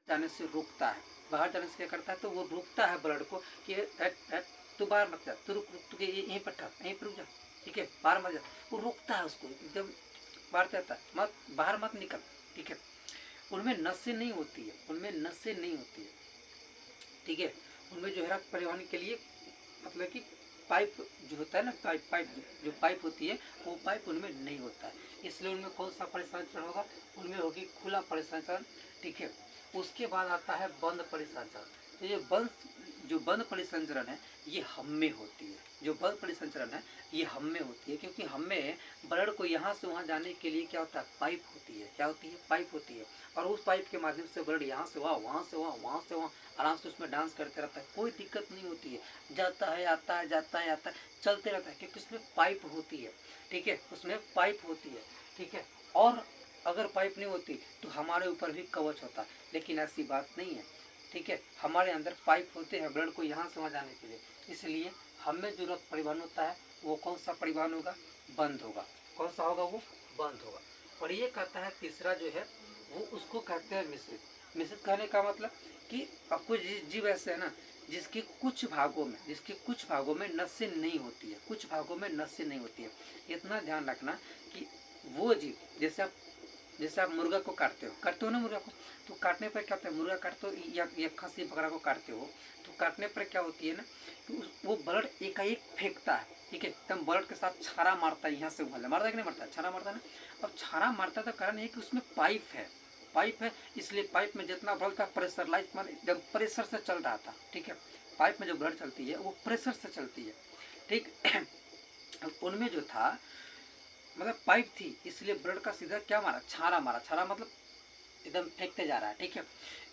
जाने से रोकता है। बाहर जाने से क्या करता है, तो वो रोकता है ब्लड को कि हट हट, तू बाहर मत जा, तू रुक रुक, तू यहीं पर ठहर, यहीं पर रुक जा, ठीक है, बाहर मत जा। वो रोकता है उसको, एकदम बाहर जाता है, मत बाहर मत निकल, ठीक है। उनमें नसें नहीं होती है, उनमें नसें नहीं होती है, ठीक है। उनमें जो है रक्त परिवहन के लिए मतलब कि पाइप जो होता है ना, पाइप जो पाइप होती है, वो पाइप उनमें नहीं होता है। इसलिए उनमें कौन सा परिसंचरण होगा, उनमें होगी खुला परिसंचरण, ठीक है। उसके बाद आता है बंद परिसंचरण। तो ये जो बंद परिसंचरण है ये हम में होती है, जो बंद परिसंचरण है ये हम में होती है, क्योंकि हम में ब्लड को यहाँ से वहाँ जाने के लिए क्या होता है, पाइप होती है। क्या होती है, पाइप होती है। और उस पाइप के माध्यम से ब्लड यहाँ से वहाँ, वहाँ से वहाँ, वहाँ से वहाँ आराम से उसमें डांस करते रहता है, कोई दिक्कत नहीं होती है, जाता है आता है, जाता है आता है, चलते रहता है, क्योंकि उसमें पाइप होती है, ठीक है, उसमें पाइप होती है, ठीक है। और अगर पाइप नहीं होती तो हमारे ऊपर भी कवच होता, लेकिन ऐसी बात नहीं है, ठीक है। हमारे अंदर पाइप होते हैं ब्लड को यहाँ से वहाँ जाने के लिए, इसलिए हमें जो रक्त परिवहन होता है वो कौन सा परिवहन होगा, बंद होगा। कौन सा होगा, वो बंद होगा। और ये कहता है तीसरा जो है वो उसको कहते हैं मिश्रित। मिश्रित कहने का मतलब कि आपको जीव ऐसे है ना जिसके कुछ भागों में नसें नहीं होती है, कुछ भागों में नसें नहीं होती है। इतना ध्यान रखना कि वो जीव जैसे आप मुर्गा को काटते हो ना मुर्गा को, तो काटने पर क्या होता है, मुर्गा काटते हो या खस्सी बकरा को काटते हो, तो काटने पर क्या होती है ना कि वो ब्लड एकाएक फेंकता है, ठीक है, एकदम ब्लड के साथ छारा मारता है, यहाँ से वहाँ मारता है कि नहीं मारता है, छारा मारता है ना। अब छारा मारता है तो कारण ये कि उसमें पाइप है, इसलिए पाइप में जितना ब्लड का प्रेशरलाइज मान जब प्रेशर से चल रहा था, ठीक है, पाइप में जो ब्लड चलती है वो प्रेशर से चलती है, ठीक। उनमें जो था मतलब पाइप थी, इसलिए ब्लड का सीधा क्या मारा, छारा मारा, छारा मतलब एकदम फेंकते जा रहा है, ठीक है।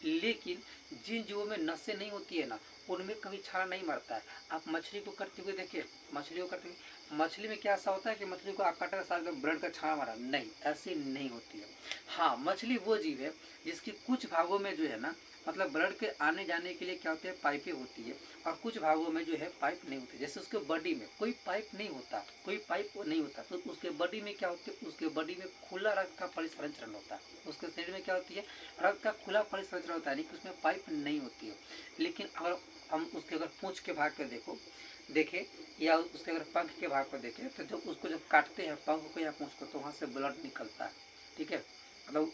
लेकिन जिन जीवों में नसें नहीं होती है ना, उनमें कभी छारा नहीं मारता है। आप मछली को करते हुए देखिए, मछली को करते हुए, मछली में क्या ऐसा होता है कि मछली को आप काटे तो साथ ब्लड का छारा मारा, नहीं, ऐसी नहीं होती है। हाँ, मछली वो जीव है जिसकी कुछ भागों में जो है ना मतलब ब्लड के आने जाने के लिए क्या होते हैं, पाइपें होती है, और कुछ भागों में जो है पाइप नहीं होती। जैसे उसके बॉडी में कोई पाइप नहीं होता, तो उसके बॉडी में क्या होती है, उसके बॉडी में खुला रक्त का परिसंचरण होता है। उसके शरीर में क्या होती है, रक्त का खुला परिसंचरण होता है, लेकिन उसमें पाइप नहीं होती है। लेकिन अगर हम उसके अगर पूंछ के भाग कर देखे या उसके अगर पंख के भाग को देखें, तो जब काटते हैं पंख को या पूंछ को, तो वहाँ से ब्लड निकलता है, ठीक है। मतलब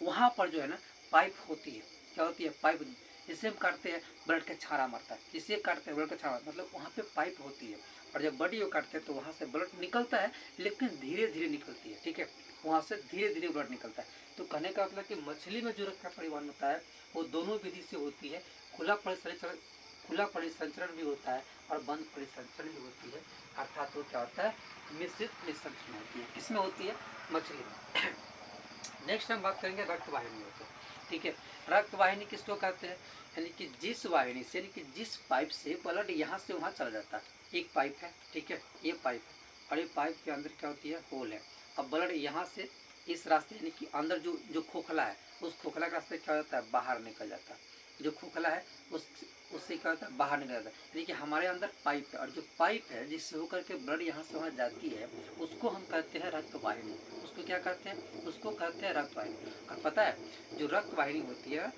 वहाँ पर जो है ना पाइप होती है। क्या होती है, पाइप। जिसे हम काटते हैं ब्लड का छारा मारता है, जिसे काटते हैं ब्लड का छारा, मतलब वहाँ पे पाइप होती है। और जब बॉडी को काटते हैं तो वहाँ से ब्लड निकलता है, लेकिन धीरे धीरे निकलती है, ठीक है, वहाँ से धीरे धीरे ब्लड निकलता है। तो कहने का मतलब कि मछली में जो रक्त का परिवहन होता है वो दोनों विधि से होती है, खुला परिसंचरण भी होता है और बंद परिसंचरण भी होती है, अर्थात वो क्या होता है, मिश्रित परिसंचरण होती है। किसमें होती है, मछली में। नेक्स्ट हम बात करेंगे रक्त वाहिनी होते हैं, ठीक है। रक्त वाहिनी किसको कहते हैं, यानी कि जिस वाहिनी से, यानी कि जिस पाइप से ब्लड यहाँ से वहाँ चला जाता है। एक पाइप है, ठीक है, ये पाइप है, और ये पाइप के अंदर क्या होती है, होल है। अब ब्लड यहाँ से इस रास्ते यानी कि अंदर जो खोखला है, उस खोखला के रास्ते क्या होता है, बाहर निकल जाता है। जो खोखला है उससे क्या होता है, बाहर निकल जाता है। यानी कि हमारे अंदर पाइप है, और जो पाइप है जिससे होकर के ब्लड यहाँ से वहाँ जाती है उसको हम कहते हैं रक्त वाहिनी। उसको क्या कहते हैं, उसको कहते हैं रक्त वाहिनी। और पता है जो रक्त वाहिनी होती है,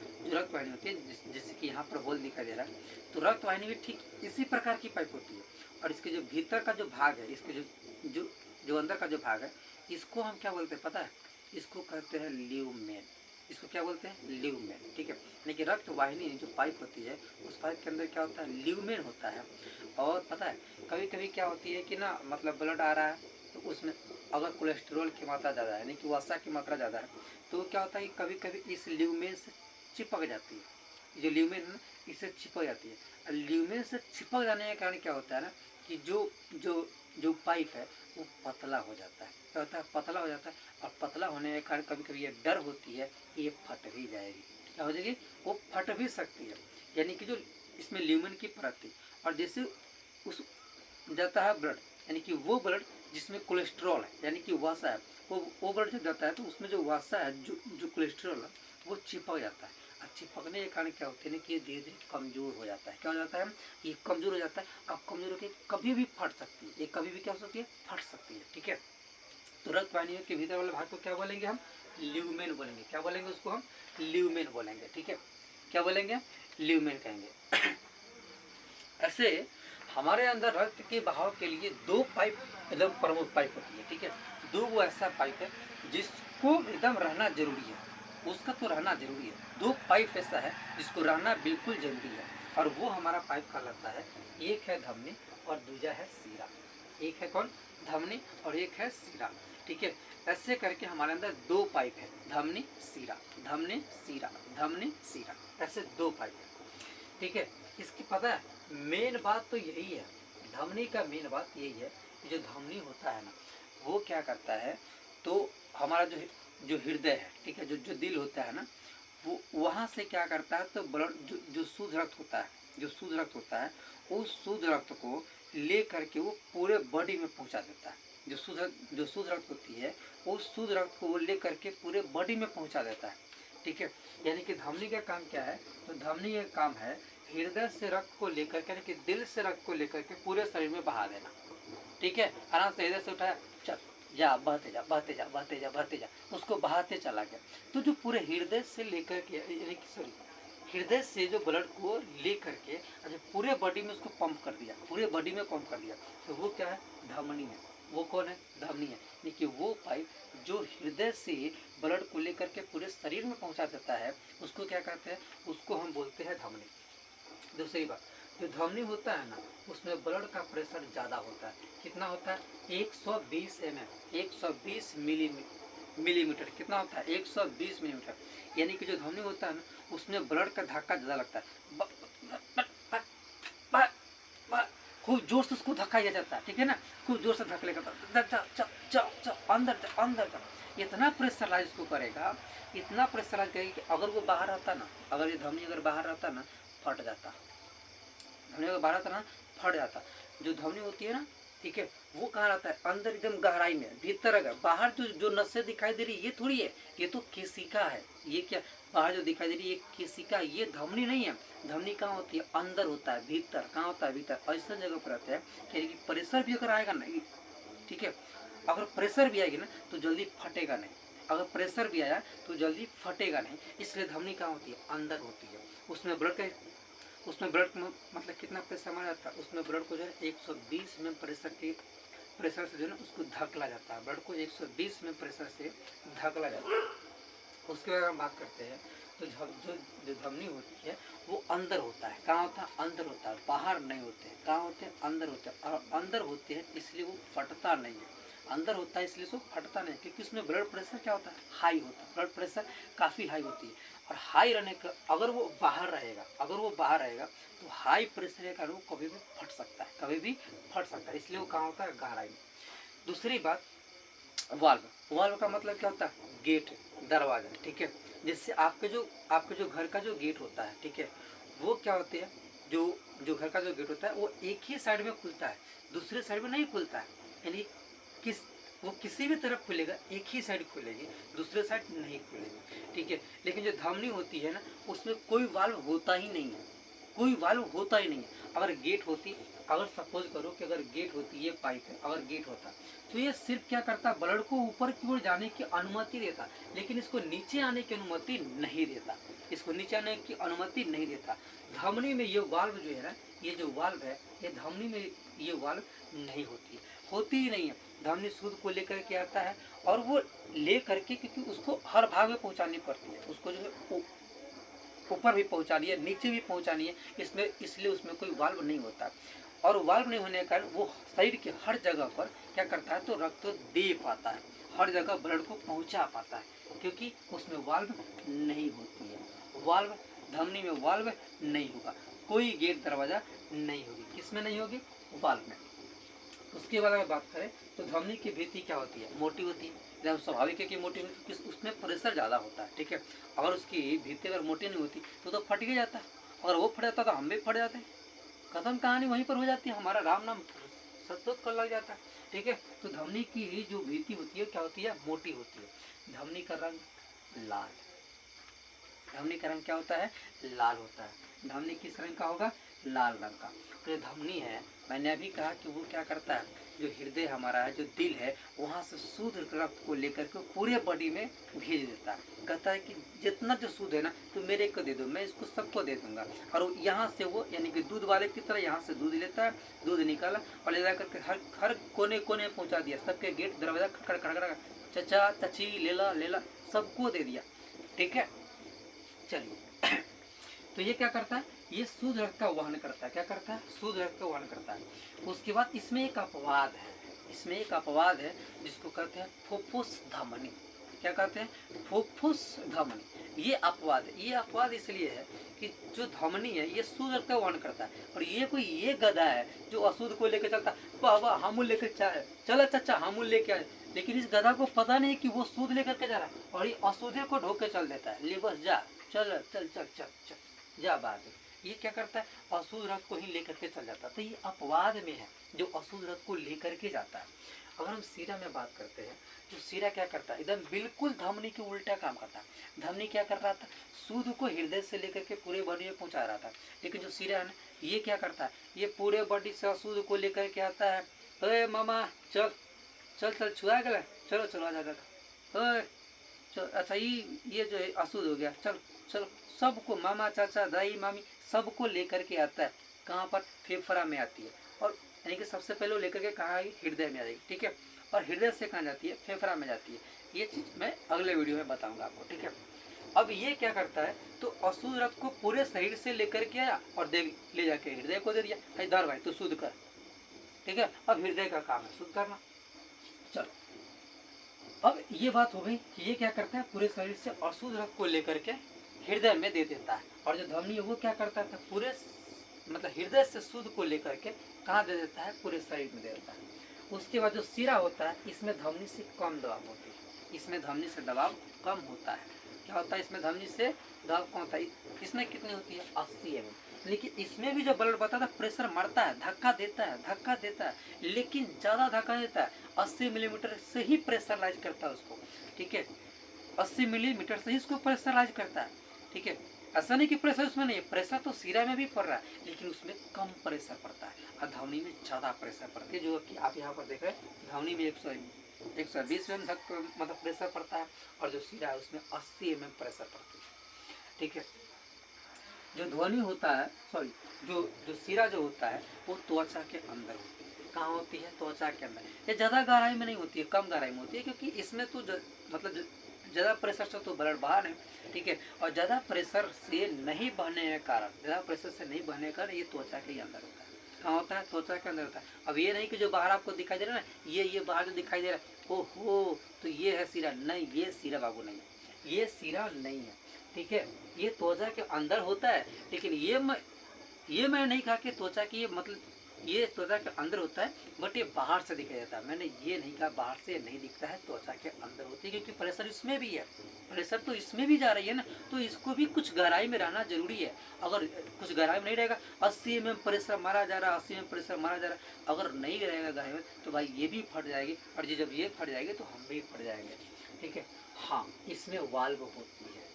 जैसे कि यहाँ पर होल दिखाई दे रहा है, तो रक्त वाहिनी भी ठीक इसी प्रकार की पाइप होती है। और इसके जो भीतर का जो भाग है, इसके जो अंदर का जो भाग है, इसको हम क्या बोलते हैं पता है, इसको कहते हैं ल्यूमेन। इसको क्या बोलते हैं, ल्यूमेन, ठीक है। लेकिन रक्त वाहिनी जो पाइप होती है, उस पाइप के अंदर क्या होता है, ल्यूमेन होता है। और पता है कभी कभी क्या होती है कि ना मतलब ब्लड आ रहा है, तो उसमें अगर कोलेस्ट्रॉल की मात्रा ज़्यादा है, यानी कि वसा की मात्रा ज़्यादा है, तो क्या होता है कि कभी कभी इस ल्यूमेन से चिपक जाती है। जो ल्यूमेन है इससे चिपक जाती है। और ल्यूमेन से चिपक जाने के कारण क्या होता है ना कि जो जो जो पाइप है वो पतला हो जाता है। क्या होता है, पतला हो जाता है। और पतला होने के कारण कभी कभी ये डर होती है कि ये फट भी जाएगी। क्या हो जाएगी, वो फट भी सकती है। यानी कि जो इसमें ल्यूमेन की परत थी, और जैसे उस जाता है ब्लड, यानी कि वो ब्लड जिसमें कोलेस्ट्रॉल है, यानी कि वसा है, वो ब्लड जब जाता है तो उसमें जो वसा है, जो कोलेस्ट्रॉल है, वो चिपक जाता है। और चिपकने के कारण क्या होता है ना कि ये धीरे धीरे कमजोर हो जाता है। क्या हो जाता है, ये कमजोर हो जाता है। और कमजोर होकर कभी भी फट सकती है, ये कभी भी क्या हो सकती है, फट सकती है, ठीक है। तो रक्त वाहिनियों के भीतर वाले भाग को क्या बोलेंगे हम? ल्यूमेन बोलेंगे। क्या बोलेंगे उसको हम? ल्यूमेन बोलेंगे। ठीक है, क्या बोलेंगे? ल्यूमेन कहेंगे। ऐसे हमारे अंदर रक्त के बहाव के लिए दो पाइप एकदम प्रमुख पाइप होती है। ठीक है, दो वो ऐसा पाइप है जिसको एकदम रहना जरूरी है, उसका तो रहना जरूरी है। दो पाइप ऐसा है जिसको रहना बिल्कुल जरूरी है, और वो हमारा पाइप कहलाता है, एक है धमनी और दूसरा है सीरा। एक है कौन? धमनी और एक है सीरा। ठीक है, ऐसे करके हमारे अंदर दो पाइप है, धमनी सीरा, धमनी सीरा, धमनी सीरा, ऐसे दो पाइप है। ठीक है, इसकी पता है मेन बात तो यही है, धमनी का मेन बात यही है कि जो धमनी होता है ना, वो क्या करता है, तो हमारा जो जो हृदय है, ठीक है, जो जो दिल होता है ना, वो वहाँ से क्या करता है, तो ब्लड जो शुद्ध रक्त होता है, जो शुद्ध रक्त होता है, उस शुद्ध रक्त को ले करके वो पूरे बॉडी में पहुँचा देता है। जो शुद्ध रक्त होती है, उस शुद्ध रक्त को वो ले करके पूरे बॉडी में पहुँचा देता है। ठीक है, यानी कि धमनी का काम क्या है, तो धमनी का काम है हृदय से रक्त को लेकर के, यानी कि दिल से रक्त को लेकर के पूरे शरीर में बहा देना। ठीक है, आराम से हृदय से उठाया, चल जा, बहते जा, बहते जा, बहते जा, बहते जा, उसको बहाते चला गया। तो जो पूरे हृदय से लेकर के, यानी कि सॉरी, हृदय से जो ब्लड को ले करके अच्छा पूरे बॉडी में उसको पंप कर दिया, पूरे बॉडी में पंप कर दिया, तो वो क्या है? धमनी है। वो कौन है? धमनी है। यानी कि वो पाइप जो हृदय से ब्लड को लेकर के पूरे शरीर में पहुंचा देता है, उसको क्या कहते हैं? उसको हम बोलते हैं धमनी। दूसरी बात, जो धमनी होता है ना, उसमें ब्लड का प्रेशर ज़्यादा होता है। कितना होता है? 120 mm, 120 मिलीमीटर। कितना होता है? 120 मिलीमीटर। यानी कि जो धमनी होता है ना, उसमें ब्लड का धक्का ज़्यादा लगता है, खूब जोर से उसको धक्का दिया जाता है। ठीक है ना, खूब जोर से धक्का लेकर अंदर इतना प्रेशराइज को करेगा, इतना प्रेशराइज करेगा कि अगर वो बाहर आता ना, अगर ये धमनी अगर बाहर आता ना, फट जाता। धमनी अगर बाहर आता ना, फट जाता। जो धमनी होती है ना, ठीक है, वो कहाँ रहता है? अंदर एकदम गहराई में, भीतर। अगर बाहर जो नसें दिखाई दे रही है, ये थोड़ी है, ये तो केशिका है। ये क्या बाहर जो दिखाई दे रही है, ये केशिका, ये धमनी नहीं है। धमनी कहाँ होती है? अंदर होता है, भीतर। कहाँ होता है? भीतर। ऐसा जगह पर रहता है कि प्रेशर भी अगर आएगा ना, ठीक है, अगर प्रेशर भी आएगी ना तो जल्दी फटेगा नहीं। अगर प्रेशर भी आया तो जल्दी फटेगा नहीं। इसलिए धमनी कहाँ होती है? अंदर होती है। उसमें ब्लड मतलब कितना प्रेशर मारा जाता है? उसमें ब्लड को जो है 120 में प्रेशर से जो है ना, उसको धकला जाता है। ब्लड को 120 में प्रेशर से धकला जाता है। उसके बाद हम बात करते हैं, तो जो धमनी होती है वो अंदर होता है। कहाँ होता है? अंदर होता है, बाहर नहीं होते हैं। कहाँ होते हैं? अंदर होते हैं। और अंदर होते हैं इसलिए वो फटता नहीं है। अंदर होता है इसलिए वो फटता नहीं, क्योंकि उसमें ब्लड प्रेशर क्या होता है? हाई होता है। ब्लड प्रेशर काफ़ी हाई होती है, और हाई रहने का अगर वो बाहर रहेगा तो हाई प्रेशर के कारण वो कभी भी फट सकता है। इसलिए वो कहाँ होता है? गहराई में। दूसरी बात, वाल्व का मतलब क्या होता है? गेट, दरवाजा। ठीक है, जिससे आपके जो घर का जो गेट होता है, ठीक है, वो क्या होते हैं? जो घर का जो गेट होता है वो एक ही साइड में खुलता है, दूसरे साइड में नहीं खुलता है। यानी वो किसी भी तरफ खुलेगा, एक ही साइड खुलेगी, दूसरे साइड नहीं खुलेगी। ठीक है, लेकिन जो धमनी होती है ना, उसमें कोई वाल्व होता ही नहीं है। अगर गेट होती, अगर सपोज करो कि अगर गेट होती, ये पाइप है, अगर गेट होता तो ये सिर्फ क्या करता? ब्लड को ऊपर की ओर जाने की अनुमति देता, लेकिन इसको नीचे आने की अनुमति नहीं देता। धमनी में ये वाल्व जो है ना, ये जो वाल्व है, ये धमनी में ये वाल्व नहीं होती ही नहीं है। धमनी शुद्ध को लेकर के आता है, और वो ले करके, क्योंकि उसको हर भाग में पहुंचानी पड़ती है, उसको जो है ऊपर भी पहुंचानी है, नीचे भी पहुंचानी है, इसलिए उसमें कोई वाल्व नहीं होता। और वाल्व नहीं होने के कारण वो शरीर के हर जगह पर क्या करता है? तो रक्त दे पाता है, हर जगह ब्लड को पहुंचा पाता है, क्योंकि उसमें वाल्व नहीं होती है। धमनी में वाल्व नहीं होगा, कोई गेट दरवाजा नहीं होगी। किसमें नहीं होगी? वाल्व में। उसके बाद अगर बात करें तो धमनी की भित्ति क्या होती है? मोटी होती है। जब स्वाभाविक है कि मोटी होती, उसमें प्रेशर ज़्यादा होता है। ठीक है, अगर उसकी भित्ति अगर मोटी नहीं होती तो फट ही जाता है। अगर वो फट जाता तो हम भी फट जाते हैं, खत्म कहानी वहीं पर हो जाती है, हमारा राम नाम सतत कर लग जाता है। ठीक है, तो धमनी की जो भित्ति होती है क्या होती है? मोटी होती है। धमनी का रंग लाल, धमनी का रंग क्या होता है? लाल होता है। धमनी किस रंग का होगा? लाल रंग का। जो धमनी है, मैंने अभी कहा कि वो क्या करता है, जो हृदय हमारा है, जो दिल है, वहाँ से शुद्ध रक्त को लेकर के पूरे बॉडी में भेज देता है। कहता है कि जितना जो शुद्ध है ना, तो मेरे को दे दो, मैं इसको सबको दे दूंगा। और यहाँ से वो यानी कि दूध वाले की तरह यहाँ से दूध लेता है, दूध निकाला और ले जा करके हर कोने कोने में पहुँचा दिया। सबके गेट दरवाजा खड़खड़ खड़खड़, चचा चची ले ला सबको दे दिया। ठीक है, चलिए तो ये क्या करता है, ये शुद्ध रक्त का वहन करता है। क्या करता है, शुद्ध रक्त का वहन करता है। उसके बाद इसमें एक अपवाद है, इसमें एक अपवाद है जिसको कहते हैं फुफ्फुस धमनी। क्या कहते हैं, फुफ्फुस धमनी। ये अपवाद है। ये अपवाद इसलिए है कि जो धमनी है ये शुद्ध रक्त का वहन करता है, और ये कोई ये गधा है जो अशुद्ध को लेकर चलता है। बाबा हमूल लेकर चला चाचा हमूल लेके आए, लेकिन इस गधा को पता नहीं कि वो शुद्ध लेकर के जा रहा है, और ये अशुद्ध को ढोक के चल देता है। ले बस जा, चल चल चल चल चल जा बात। ये क्या करता है, अशुद्ध रक्त को ही लेकर के चल जाता है। तो ये अपवाद में है जो अशुद्ध रक्त को लेकर के जाता है। अगर हम सीरा में बात करते हैं, तो सीरा क्या करता है, एकदम बिल्कुल धमनी के उल्टा काम करता है। धमनी क्या कर रहा था, शुद्ध को हृदय से लेकर के पूरे बॉडी में पहुंचा रहा था। लेकिन जो सीरा है ना, ये क्या करता है, ये पूरे बॉडी से अशुद्ध को लेकर के आता है। अरे मामा चल चल चल छुआ गया, चलो चलो आ जा। अच्छा ये जो अशुद्ध हो गया, चल चलो सबको, मामा चाचा दाई मामी सबको लेकर के आता है। कहाँ पर, फेफड़ा में आती है, और यानी कि सबसे पहले वो लेकर के कहाँ आएगी, हृदय में आ जाएगी। ठीक है, और हृदय से कहाँ जाती है, फेफड़ा में जाती है। ये चीज़ मैं अगले वीडियो में बताऊंगा आपको। ठीक है, अब ये क्या करता है, तो अशुद्ध रक्त को पूरे शरीर से लेकर के आया और ले जाके हृदय को दे दिया। इधर भाई तो शुद्ध कर। ठीक है, अब हृदय का काम है शुद्ध करना। चलो, अब ये बात हो गई कि ये क्या करता है, पूरे शरीर से अशुद्ध रक्त को लेकर के हृदय में दे देता है। और जो धमनी है वो क्या करता था, पूरे मतलब हृदय से शुद्ध को लेकर के कहाँ दे देता है, पूरे शरीर में दे देता है। उसके बाद जो सिरा होता है, इसमें धमनी से कम दबाव होती है। इसमें धमनी से दबाव कम होता है। क्या होता है, इसमें धमनी से दबाव कम होता है। इसमें कितनी होती है, 80 mm। लेकिन इसमें भी जो ब्लड बता था, प्रेशर मरता है, धक्का देता है, लेकिन ज़्यादा धक्का देता है। 80 मिलीमीटर से ही प्रेशराइज करता है उसको। ठीक है, 80 मिलीमीटर से ही इसको प्रेशराइज करता है। ठीक है, ऐसा नहीं कि प्रेशर उसमें नहीं है, प्रेशर तो सीरा में भी पड़ रहा है, लेकिन उसमें कम प्रेशर पड़ता है और धमनी में ज़्यादा प्रेशर पड़ता है। जो कि आप यहाँ पर देख रहे हैं, धमनी में 120 mm तक मतलब प्रेशर पड़ता है, और जो सीरा है उसमें 80 mm प्रेशर पड़ता है। ठीक है, जो ध्वनि होता है, सॉरी जो सीरा जो होता है वो त्वचा के अंदर होती है। कहाँ होती है, त्वचा के अंदर। ये ज़्यादा गहराई में नहीं होती है, कम गहराई में होती है, क्योंकि इसमें तो मतलब ज़्यादा प्रेशर से तो ब्लड बाहर है। ठीक है, और ज़्यादा प्रेशर से नहीं बहने के कारण ये त्वचा के अंदर होता है। कहाँ होता है, त्वचा के अंदर होता है। अब ये नहीं कि जो बाहर आपको दिखाई दे रहा है ना, ये बाहर जो दिखाई दे रहा है, ओहो तो ये है सीरा, नहीं ये सीरा बाबू नहीं है, ये सीरा नहीं है। ठीक है, ये त्वचा के अंदर होता है। लेकिन ये मैं नहीं कहा कि त्वचा की मतलब ये त्वचा के अंदर होता है, बट ये बाहर से दिखाई देता है। मैंने ये नहीं कहा बाहर से नहीं दिखता है, त्वचा के अंदर होती है, क्योंकि प्रेशर इसमें भी है, प्रेशर तो इसमें भी जा रही है ना, तो इसको भी कुछ गहराई में रहना जरूरी है। अगर कुछ गहराई में नहीं रहेगा, 80 mm प्रेशर मारा जा रहा है, 80 mm प्रेशर मारा जा रहा है, अगर नहीं रहेगा गहराई में, तो भाई ये भी फट जाएगी, और जब ये फट जाएगी तो हम भी फट जाएंगे। ठीक है, हाँ इसमें वाल्व होती है,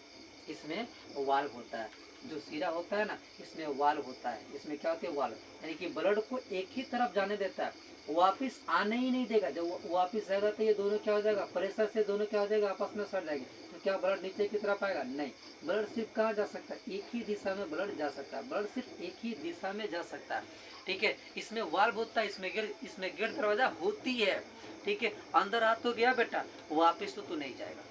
इसमें वाल्व होता है। जो सीरा होता है ना, इसमें वाल्व होता है। इसमें क्या होता है, वाल्व, यानी कि ब्लड को एक ही तरफ जाने देता है, वापस आने ही नहीं देगा। जब वापस आएगा तो ये दोनों क्या हो जाएगा, प्रेशर से दोनों क्या हो जाएगा, आपस में सड़ जाएंगे। तो क्या ब्लड नीचे की तरफ आएगा, नहीं। ब्लड सिर्फ कहाँ जा सकता है, एक ही दिशा में ब्लड जा सकता है, ब्लड सिर्फ एक ही दिशा में जा सकता है। ठीक है, इसमें वाल्व होता है, इसमें गेट दरवाजा होती है। ठीक है, अंदर आ तो गया बेटा, वापिस तो नहीं जाएगा।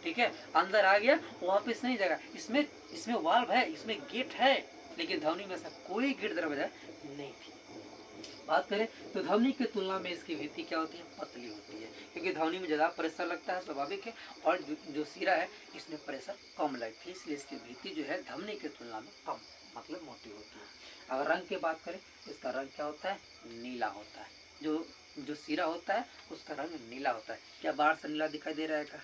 ठीक है, अंदर आ गया, वापस नहीं जाएगा। इसमें वाल्व है, इसमें गेट है, लेकिन धमनी में ऐसा कोई गेट दरवाजा नहीं थी। बात करें तो धमनी की तुलना में इसकी भित्ति क्या होती है, पतली होती है, क्योंकि धमनी में ज़्यादा प्रेशर लगता है, स्वाभाविक है। और जो सीरा है इसमें प्रेशर कम लगती है, इसलिए इसकी भित्ति जो है धमनी की तुलना में कम मतलब मोटी होती है। अगर रंग की बात करें, इसका रंग क्या होता है, नीला होता है। जो सीरा होता है उसका रंग नीला होता है। क्या बाहर से नीला दिखाई दे रहा है, क्या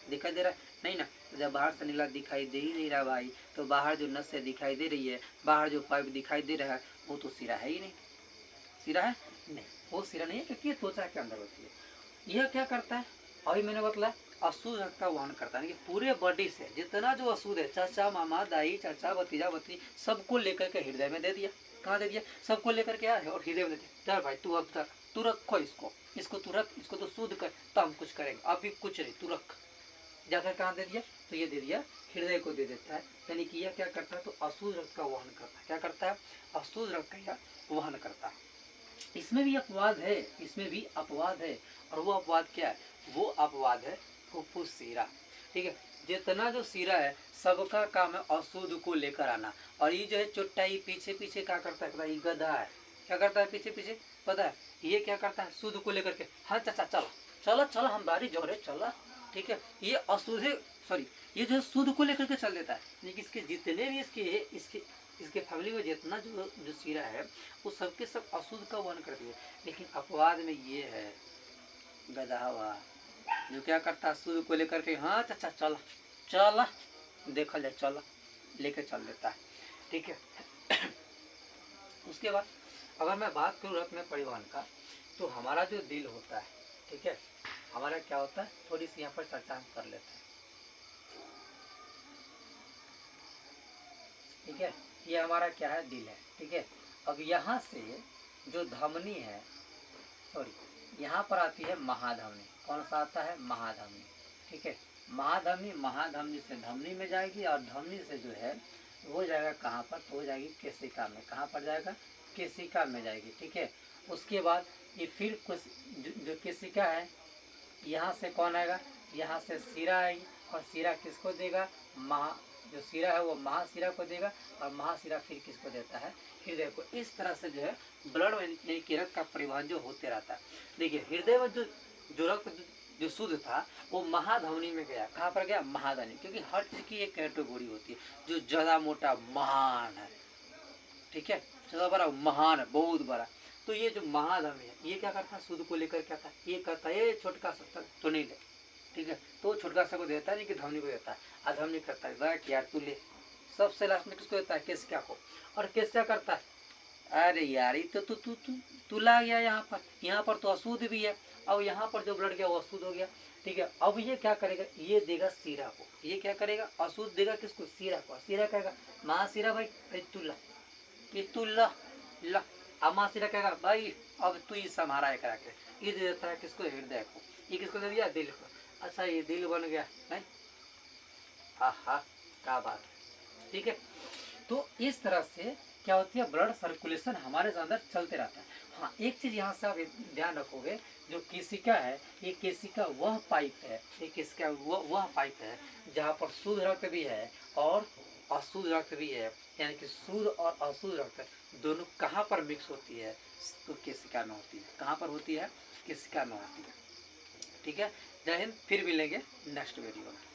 दिखाई दे रहा है, नहीं ना। जब बाहर से नीला दिखाई दे ही नहीं रहा भाई, तो बाहर जो नसें दिखाई दे रही है, बाहर जो पाइप दिखाई दे रहा है, वो तो सीरा है ही नहीं। सीरा है नहीं, वो सीरा नहीं है, क्योंकि ये त्वचा के अंदर होती है। यह क्या करता है, अभी मैंने बताया अशुद्ध रक्त का वहन करता है, पूरे बॉडी से जितना जो अशुद्ध है, चाचा मामा दाई चाचा भतीजा भतीजी सबको लेकर के हृदय में दे दिया। कहाँ दे दिया? सबको लेकर के आया और हृदय में दे दिया। चल भाई तू अब तक तू रखो इसको तू रख, इसको तो शुद्ध कर, तो हम कुछ करेंगे। अभी कुछ नहीं, तू रख। जाकर कहाँ दे दिया? तो ये दे दिया हृदय को दे देता है। यानी कि यह क्या करता है? तो अशुद्ध रक्त का वहन करता है। क्या करता है? अशुद्ध रक्त का वहन करता है। इसमें भी अपवाद है, इसमें भी अपवाद है। और वो अपवाद क्या है? वो अपवाद है फुफ्फुस सीरा। ठीक है, जितना जो सीरा है सबका काम है अशुद्ध को लेकर आना। और ये जो है चुट्टा, ये पीछे पीछे क्या करता है? ये गधा है, क्या करता है पीछे पीछे? पता है ये क्या करता है? शुद्ध को लेकर के, हाँ चाचा चलो चलो चलो हम बारी जोरे चलो। ठीक है, ये अशुद्ध सॉरी ये जो है शुद्ध को लेकर के चल देता है। लेकिन इसके जितने भी इसके फैमिली में जितना जो सीरा है वो सबके सब अशुद्ध का वहन करती है। लेकिन अपवाद में ये है गधा जो क्या करता है? शुद्ध को लेकर के, हाँ चाचा चला चला देखा जाए चला लेकर चल देता है। ठीक है उसके बाद अगर मैं बात करूँ रथ में परिवहन का, तो हमारा जो दिल होता है, ठीक है, हमारा क्या होता है? थोड़ी सी यहाँ पर चर्चा हम कर लेते हैं। ठीक है, ये हमारा क्या है? दिल है। ठीक है, अब यहाँ से जो धमनी है, सॉरी यहाँ पर आती है महाधमनी। कौन सा आता है? महाधमनी। ठीक है, महाधमनी से धमनी में जाएगी और धमनी से जो है वो जाएगा कहाँ पर? तो हो जाएगी केशिका में। कहाँ पर जाएगा? केशिका में जाएगी। ठीक है, उसके बाद ये फिर कुछ जो केशिका है, यहाँ से कौन आएगा? यहाँ से सीरा आएगी और सीरा किसको देगा? जो सीरा है वो महासीरा को देगा और महासीरा फिर किसको देता है? हृदय को। इस तरह से जो है ब्लड यानी कि रक्त का परिवहन जो होते रहता है। देखिए हृदय में जो रक्त जो शुद्ध था वो महाधमनी में गया। कहाँ पर गया? महाधमनी। क्योंकि हर चीज की एक कैटेगरी होती है, जो ज्यादा मोटा महान है, ठीक है, ज्यादा बड़ा महान है, बहुत बड़ा। तो ये जो महाधमनी है ये क्या करता है? शुद्ध को लेकर क्या था? ये करता है ये छोटका सा तो नहीं ले, ठीक है, तो छोटका सा को देता है, लेकिन धमनी को देता है। अधमनी करता है बैठ यार तू ले। सबसे लास्ट में किसको देता है? केशिका को। और केशिका करता है अरे यार ये तो तू ला गया यहाँ पर तो अशुद्ध भी है। अब यहाँ पर जो ब्लड गया वो अशुद्ध हो गया। ठीक है, अब ये क्या करेगा? ये देगा सीरा को। ये क्या करेगा? अशुद्ध देगा किसको? सीरा को। सीरा कहेगा महासीरा भाई तू ला महासीरा कहेगा भाई अब तू ही संभारा है करा के। ये दे देता है किसको? हृदय को। ये किसको दे दिया? दिल को। अच्छा ये दिल बन गया नहीं? हाँ क्या बात है। ठीक है, तो इस तरह से क्या होती है? ब्लड सर्कुलेशन हमारे अंदर चलते रहता है। हाँ एक चीज यहाँ से आप ध्यान रखोगे, जो केशिका है ये केशिका वह पाइप है, ये केशिका वह पाइप है जहाँ पर शुद्ध रक्त भी है और अशुद्ध रक्त भी है। यानी कि शुद्ध और अशुद्ध रक्त दोनों कहाँ पर मिक्स होती है? तो केशिका में होती है। कहाँ पर होती है? केशिका में होती है। ठीक है, जय हिंद, फिर मिलेंगे नेक्स्ट वीडियो में।